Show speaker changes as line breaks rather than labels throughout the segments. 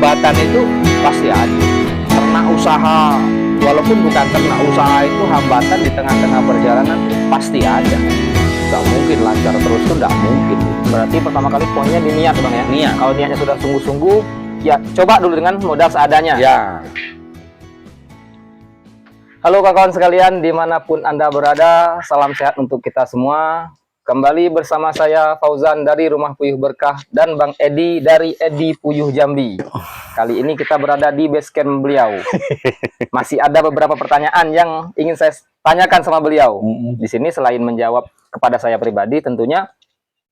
hambatan itu pasti ada. Ternak usaha, walaupun bukan ternak usaha itu hambatan di tengah-tengah perjalanan pasti ada. Gak mungkin lancar terus tuh, nggak mungkin.
Berarti pertama kali poinnya di niat Bang ya.
Niat.
Kalau niatnya sudah sungguh-sungguh, ya coba dulu dengan modal seadanya.
Ya.
Halo kawan sekalian, dimanapun Anda berada, salam sehat untuk kita semua. Kembali bersama saya Fauzan dari Rumah Puyuh Berkah dan Bang Edi dari Edi Puyuh Jambi. Kali ini kita berada di base camp beliau. Masih ada beberapa pertanyaan yang ingin saya tanyakan sama beliau. Di sini selain menjawab kepada saya pribadi, tentunya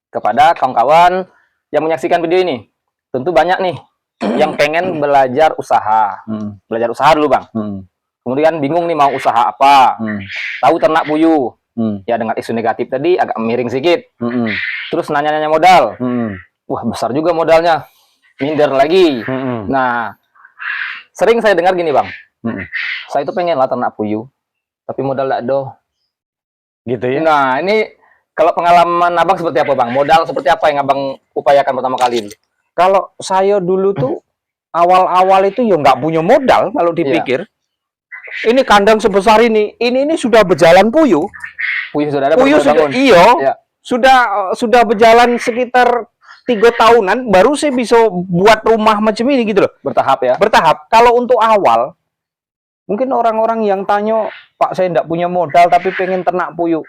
kepada kawan-kawan yang menyaksikan video ini. Tentu banyak nih yang pengen belajar usaha. Belajar usaha dulu Bang. Kemudian bingung nih mau usaha apa. Tahu ternak puyuh. Ya dengar isu negatif tadi agak miring sedikit. Terus nanya-nanya modal. Wah besar juga modalnya. Minder lagi. Nah sering saya dengar gini Bang. Saya itu pengen lah ternak puyuh, tapi modal gak do.
Gitu ya.
Nah ini kalau pengalaman Abang seperti apa Bang? Modal seperti apa yang Abang upayakan pertama kali ini?
Kalau saya dulu tuh awal-awal itu ya nggak punya modal kalau dipikir. Ini kandang sebesar ini sudah berjalan puyuh.
Puyuh sudah ada.
Puyuh sudah,
Ya.
sudah berjalan sekitar 3 tahunan baru saya bisa buat rumah macam ini gitu loh.
Bertahap ya.
Bertahap. Kalau untuk awal, mungkin orang-orang yang tanya, Pak saya nggak punya modal tapi pengen ternak puyuh.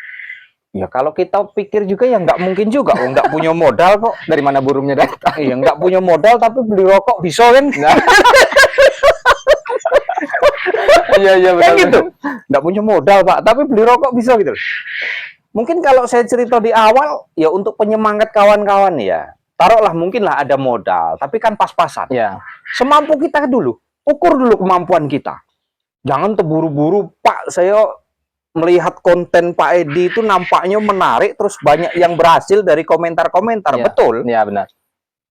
Ya kalau kita pikir juga ya nggak mungkin juga, nggak punya modal kok.
Dari mana burungnya datang?
Iya nggak punya modal tapi beli rokok bisa kan?
Nah. Iya
Kan gitu. Nggak punya modal Pak, tapi beli rokok bisa gitu. Mungkin kalau saya cerita di awal, ya untuk penyemangat kawan-kawan ya. Taruhlah mungkinlah ada modal, tapi kan pas-pasan.
Ya.
Semampu kita dulu, ukur dulu kemampuan kita. Jangan terburu-buru, Pak saya melihat konten Pak Edi itu nampaknya menarik, terus banyak yang berhasil dari komentar-komentar.
Ya.
Betul.
Ya benar.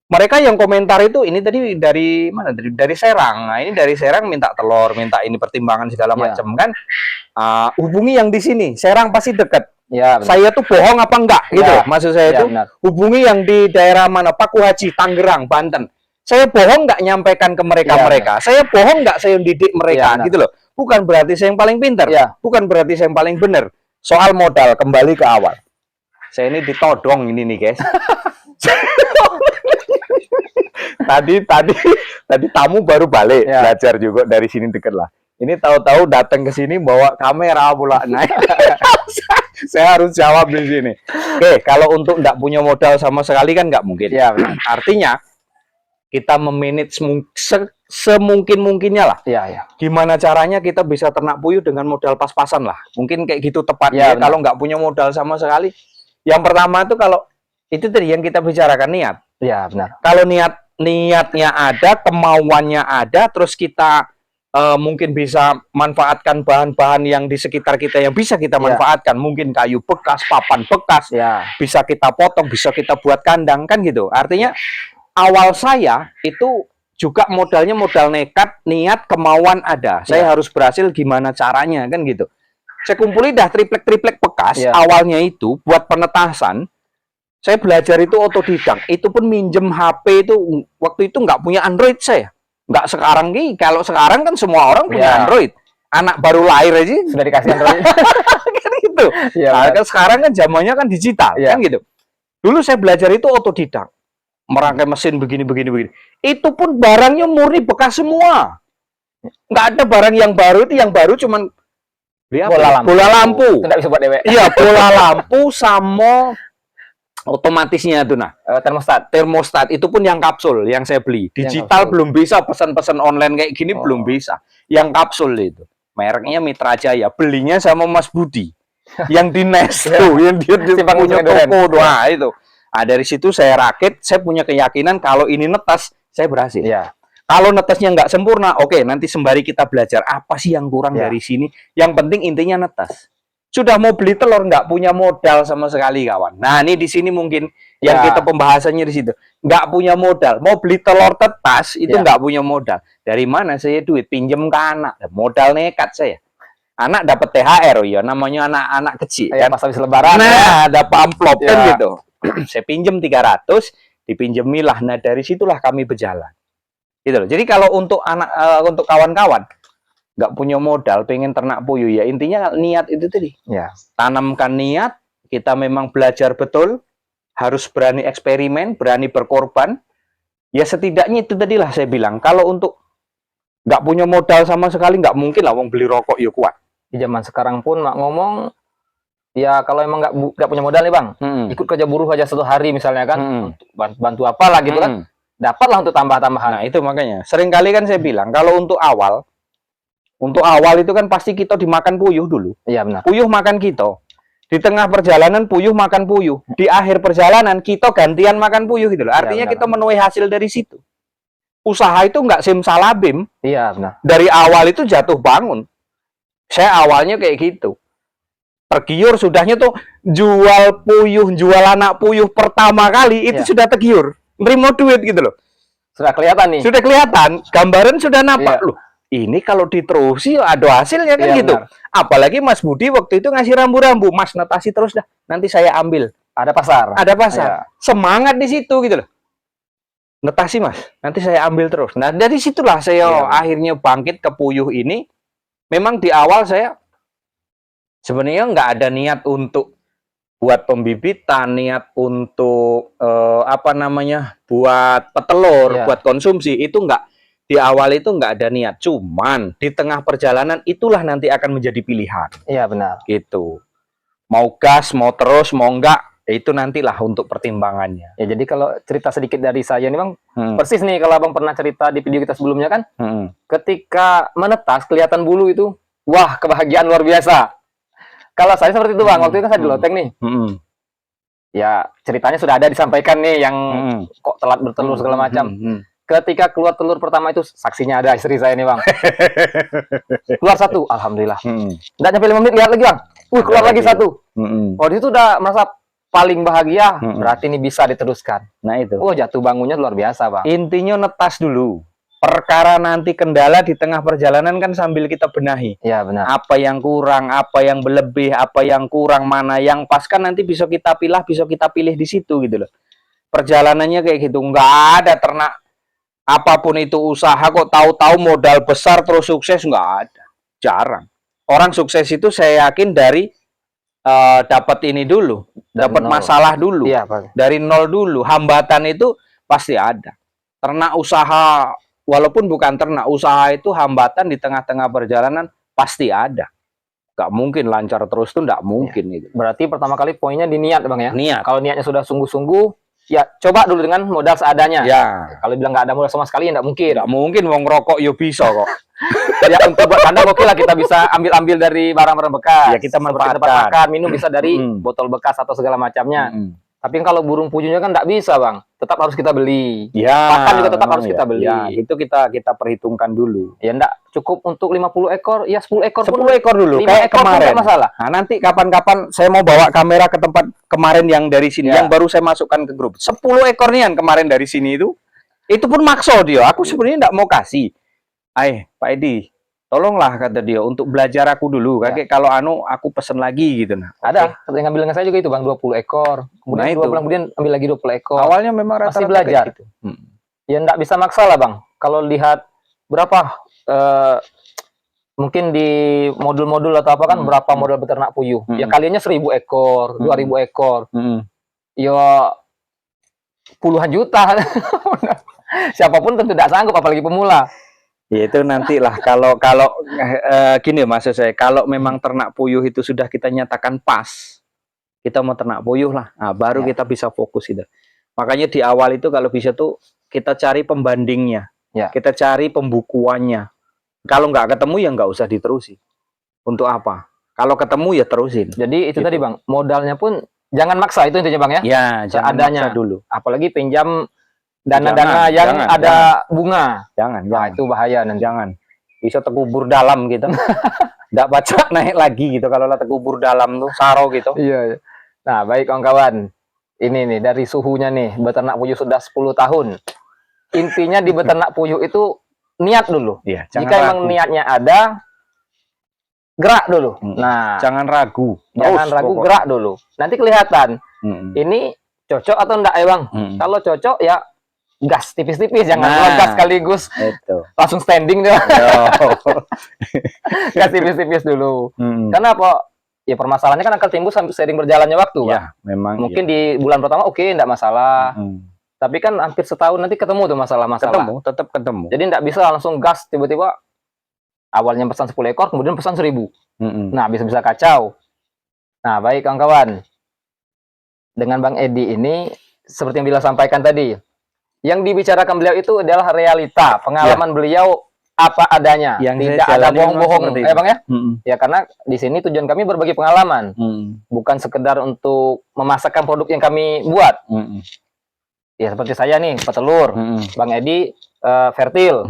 Mereka yang komentar itu ini tadi dari mana? Dari Serang. Nah, ini dari Serang minta telur, minta ini pertimbangan segala macam kan. Hubungi yang di sini. Serang pasti dekat.
Ya, benar.
Saya tuh bohong apa enggak gitu.
Ya.
Maksud saya itu hubungi yang di daerah mana? Paku Haji, Tangerang, Banten. Saya bohong nggak nyampaikan ke mereka-mereka. Saya bohong nggak saya didik mereka gitu loh. Bukan berarti saya yang paling pintar. Bukan berarti saya yang paling benar. Soal modal kembali ke awal. Saya ini ditodong ini nih, guys. tadi tamu baru balik belajar juga dari sini deket lah. Ini tahu-tahu datang ke sini bawa kamera pula. Nah, saya harus jawab di sini. Oke, kalau untuk nggak punya modal sama sekali kan nggak mungkin.
Ya,
artinya kita memanage semungkin-mungkinnya lah.
Ya.
Gimana caranya kita bisa ternak puyuh dengan modal pas-pasan lah. Mungkin kayak gitu tepatnya. Kalau nggak punya modal sama sekali. Yang pertama itu kalau itu tadi yang kita bicarakan niat.
Ya benar.
Kalau niatnya ada, kemauannya ada, terus kita mungkin bisa manfaatkan bahan-bahan yang di sekitar kita yang bisa kita manfaatkan, mungkin kayu bekas, papan bekas, bisa kita potong, bisa kita buat kandang kan gitu. Artinya awal saya itu juga modalnya modal nekat, niat, kemauan ada. Saya harus berhasil gimana caranya kan gitu. Saya kumpulin dah triplek-triplek bekas awalnya itu buat penetasan. Saya belajar itu otodidak, itu pun minjem HP itu waktu itu nggak punya Android saya. Nggak sekarang nih, kalau sekarang kan semua orang punya Android. Anak baru lahir aja
sudah dikasih Android.
kan gitu. Kan sekarang kan zamannya kan digital, kan gitu. Dulu saya belajar itu otodidak. Merangkai mesin begini. Itu pun barangnya murni bekas semua. Nggak ada barang yang baru, itu yang baru cuman bola lampu.
Nggak bisa buat dewek.
Iya, bola lampu sama otomatisnya itu termostat itu pun yang kapsul yang saya beli. Digital belum bisa, pesan-pesan online kayak gini belum bisa. Yang kapsul itu mereknya Mitra Jaya, belinya sama Mas Budi yang di Nes tuh, yang dia punya toko doa itu. Dari situ saya rakit, saya punya keyakinan kalau ini netas saya berhasil. Kalau netasnya nggak sempurna, oke, nanti sembari kita belajar apa sih yang kurang dari sini. Yang penting intinya netas. Sudah mau beli telur nggak punya modal sama sekali kawan. Nah ini di sini mungkin yang kita pembahasannya di situ. Nggak punya modal, mau beli telur tetas itu nggak punya modal. Dari mana saya duit? Pinjem ke anak, modal nekat saya. Anak dapat THR, ya namanya anak-anak kecil.
Kan? Pas habis lebaran.
Nah dapat amplop kan gitu. Saya pinjem 300, dipinjemilah. Nah dari situlah kami berjalan. Gitu loh. Jadi kalau untuk untuk kawan-kawan nggak punya modal, pengen ternak puyuh, ya intinya niat itu tadi.
Ya.
Tanamkan niat, kita memang belajar betul, harus berani eksperimen, berani berkorban. Ya setidaknya itu tadilah saya bilang. Kalau untuk nggak punya modal sama sekali, nggak mungkin lah wong beli rokok ya kuat.
Di zaman sekarang pun mak ngomong, ya kalau emang nggak punya modal nih bang, ikut kerja buruh aja 1 hari misalnya kan, untuk bantu apalah gitu kan, dapatlah untuk tambah-tambahan.
Nah itu makanya, seringkali kan saya bilang, kalau untuk awal itu kan pasti kita dimakan puyuh dulu.
Iya benar.
Puyuh makan kita. Di tengah perjalanan puyuh makan puyuh. Di akhir perjalanan kita gantian makan puyuh gitu loh. Artinya
benar,
kita menuai hasil dari situ. Usaha itu nggak simsalabim.
Iya benar.
Dari awal itu jatuh bangun. Saya awalnya kayak gitu. Tergiur sudahnya tuh jual puyuh, jual anak puyuh pertama kali itu sudah tergiur. Nerima duit gitu loh.
Sudah kelihatan nih.
Sudah kelihatan, gambaran sudah nampak loh. Ini kalau diterusi ada hasilnya kan gitu. Benar. Apalagi Mas Budi waktu itu ngasih rambu-rambu, Mas netasi terus dah, nanti saya ambil.
Ada pasar.
Ada pasar. Ya. Semangat di situ gitu loh. Netasi Mas, nanti saya ambil terus. Nah dari situlah saya akhirnya bangkit ke puyuh ini. Memang di awal saya sebenarnya nggak ada niat untuk buat pembibitan, niat untuk buat petelur, buat konsumsi, itu nggak. Di awal itu nggak ada niat, cuman di tengah perjalanan itulah nanti akan menjadi pilihan.
Iya benar.
Gitu. Mau gas, mau terus, mau enggak, itu nantilah untuk pertimbangannya.
Ya jadi kalau cerita sedikit dari saya nih bang, persis nih kalau abang pernah cerita di video kita sebelumnya kan, ketika menetas kelihatan bulu itu, wah kebahagiaan luar biasa. Kalau saya seperti itu bang, waktu itu kan saya di loteng nih. Ya ceritanya sudah ada disampaikan nih yang kok telat bertelur segala macam. Ketika keluar telur pertama itu, saksinya ada istri saya nih bang. Keluar 1, alhamdulillah. Nggak nyampe 5 menit, lihat lagi bang. Keluar lagi 1. Oh di situ udah merasa paling bahagia. Berarti ini bisa diteruskan.
Nah itu.
Oh jatuh bangunnya luar biasa bang.
Intinya netas dulu. Perkara nanti kendala di tengah perjalanan kan sambil kita benahi.
Ya benar.
Apa yang kurang, apa yang berlebih, apa yang kurang, mana yang pas, kan nanti bisa kita pilih, bisa kita pilih di situ gitu loh. Perjalanannya kayak gitu. Nggak ada ternak apapun itu usaha kok tahu-tahu modal besar terus sukses, nggak ada, jarang. Orang sukses itu saya yakin dari dapat ini dulu, dapat masalah dulu, dari nol dulu. Hambatan itu pasti ada. Ternak usaha, walaupun bukan ternak usaha, itu hambatan di tengah-tengah perjalanan pasti ada. Nggak mungkin lancar terus tuh, nggak mungkin itu.
Berarti pertama kali poinnya di niat bang ya.
Niat.
Kalau niatnya sudah sungguh-sungguh, ya coba dulu dengan modal seadanya.
Ya.
Kalau bilang nggak ada modal sama sekali, nggak mungkin.
Nggak mungkin, mau ngerokok ya bisa kok.
Ya untuk buat kandang oke lah, kita bisa ambil dari barang-barang bekas.
Ya kita manfaatkan.
Tempat makan, minum bisa dari botol bekas atau segala macamnya. Tapi kalau burung puyuhnya kan nggak bisa bang, tetap harus kita beli.
Ya.
Pakan juga tetap harus kita beli.
Ya, itu kita perhitungkan dulu.
Ya enggak cukup untuk 50 ekor, ya 10 ekor.
10 ekor dulu,
5
kayak
ekor
kemarin.
Masalah.
Nah, nanti kapan-kapan saya mau bawa kamera ke tempat kemarin yang dari sini, yang baru saya masukkan ke grup. 10 ekor nih yang kemarin dari sini itu pun makso dia. Aku sebenarnya enggak mau kasih. Pak Edi, tolonglah kata dia untuk belajar aku dulu. Kakek kalau aku pesen lagi gitu. Nah,
ada yang ngambil dengan saya juga itu bang, 20 ekor. Kemudian 2 bulan kemudian ambil lagi 20 ekor.
Awalnya memang rata-rata
masih belajar.
Gitu.
Ya enggak bisa maksa lah bang. Kalau lihat berapa mungkin di modul-modul atau apa kan berapa modal beternak puyuh. Ya kaliannya 1000 ekor, 2000 ekor. Ya puluhan juta. Siapapun tentu tidak sanggup, apalagi pemula.
Ya itu nantilah kalau gini maksud saya, kalau memang ternak puyuh itu sudah kita nyatakan pas, kita mau ternak puyuh lah, nah, baru kita bisa fokus itu. Makanya di awal itu kalau bisa tuh kita cari pembandingnya, kita cari pembukuannya. Kalau nggak ketemu ya nggak usah diterusi. Untuk apa? Kalau ketemu ya terusin.
Jadi itu gitu. Tadi bang, modalnya pun jangan maksa, itu intinya bang ya.
Ya, jangan maksa dulu.
Apalagi pinjam dana-dana yang ada bunga.
Jangan.
Itu bahaya nanti.
Jangan. Bisa terkubur dalam gitu. Nggak baca naik lagi gitu. Kalau terkubur dalam tuh saro gitu.
Iya. Nah, baik kawan-kawan. Ini nih dari suhunya nih, beternak puyuh sudah 10 tahun. Intinya di beternak puyuh itu niat dulu.
Iya,
jika emang niatnya ada, gerak dulu. Nah,
jangan ragu.
Jangan ragu, gerak dulu. Nanti kelihatan. Ini cocok atau enggak ya bang? Kalau cocok ya gas tipis-tipis, jangan
Nah.
gas sekaligus
Itu.
langsung standing deh. Gas tipis-tipis dulu. Karena apa? Ya permasalahannya kan akan timbul seiring berjalannya waktu, Pak.
Ya, memang.
Mungkin di bulan pertama oke, enggak masalah. Tapi kan hampir setahun nanti ketemu tuh masalah-masalah.
Ketemu, tetap ketemu.
Jadi enggak bisa langsung gas tiba-tiba awalnya pesan 10 ekor, kemudian pesan 1000. Nah, bisa-bisa kacau. Nah, baik kawan-kawan. Dengan Bang Edi ini, seperti yang Bila sampaikan tadi, yang dibicarakan beliau itu adalah realita, pengalaman beliau apa adanya.
Yang
tidak
saya
ada
jalani
bohong-bohong.
memang seperti itu.
Bang ya? Ya, karena di sini tujuan kami berbagi pengalaman. Bukan sekedar untuk memasarkan produk yang kami buat. Ya, seperti saya nih, petelur. Bang Edi, fertil.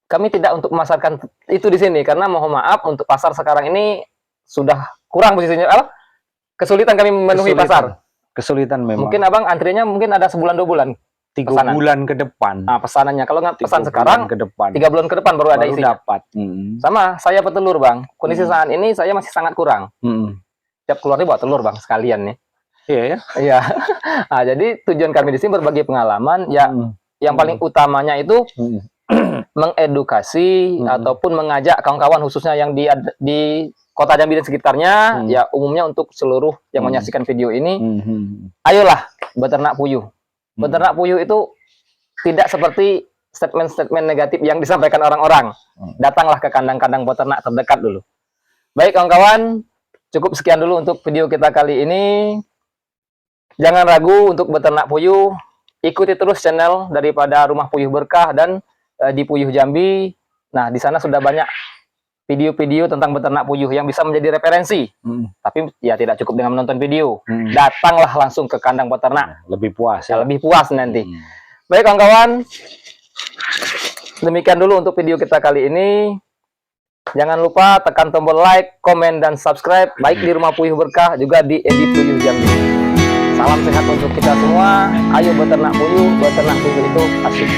Kami tidak untuk memasarkan itu di sini karena mohon maaf untuk pasar sekarang ini sudah kurang posisinya, apa? Kesulitan kami memenuhi pasar.
Kesulitan memang.
Mungkin Abang antrinya mungkin ada sebulan 2 bulan.
3
pesanan.
bulan ke depan.
Nah, pesanannya kalau nggak
3
pesan
bulan
sekarang
ke depan.
3 bulan ke depan baru ada isinya.
dapat.
Sama saya petelur, Bang. Kondisi saat ini saya masih sangat kurang. Tiap keluarnya bawa telur, Bang, sekalian nih.
Iya ya.
Iya. Nah, jadi tujuan kami di sini berbagi pengalaman ya. Yang paling utamanya itu mengedukasi ataupun mengajak kawan-kawan khususnya yang di Kota Jambi dan sekitarnya, ya umumnya untuk seluruh yang menyaksikan video ini, ayolah beternak puyuh. Beternak puyuh itu tidak seperti statement-statement negatif yang disampaikan orang-orang. Datanglah ke kandang-kandang beternak terdekat dulu. Baik kawan-kawan, cukup sekian dulu untuk video kita kali ini. Jangan ragu untuk beternak puyuh. Ikuti terus channel daripada Rumah Puyuh Berkah dan di Puyuh Jambi. Nah, di sana sudah banyak video-video tentang beternak puyuh yang bisa menjadi referensi. Tapi ya tidak cukup dengan menonton video. Datanglah langsung ke kandang peternak.
Lebih puas
Ya, lebih puas nanti. Baik kawan-kawan, demikian dulu untuk video kita kali ini. Jangan lupa tekan tombol like, komen, dan subscribe baik di Rumah Puyuh Berkah juga di Edi Puyuh Jambi. Salam sehat untuk kita semua. Ayo beternak puyuh itu asik.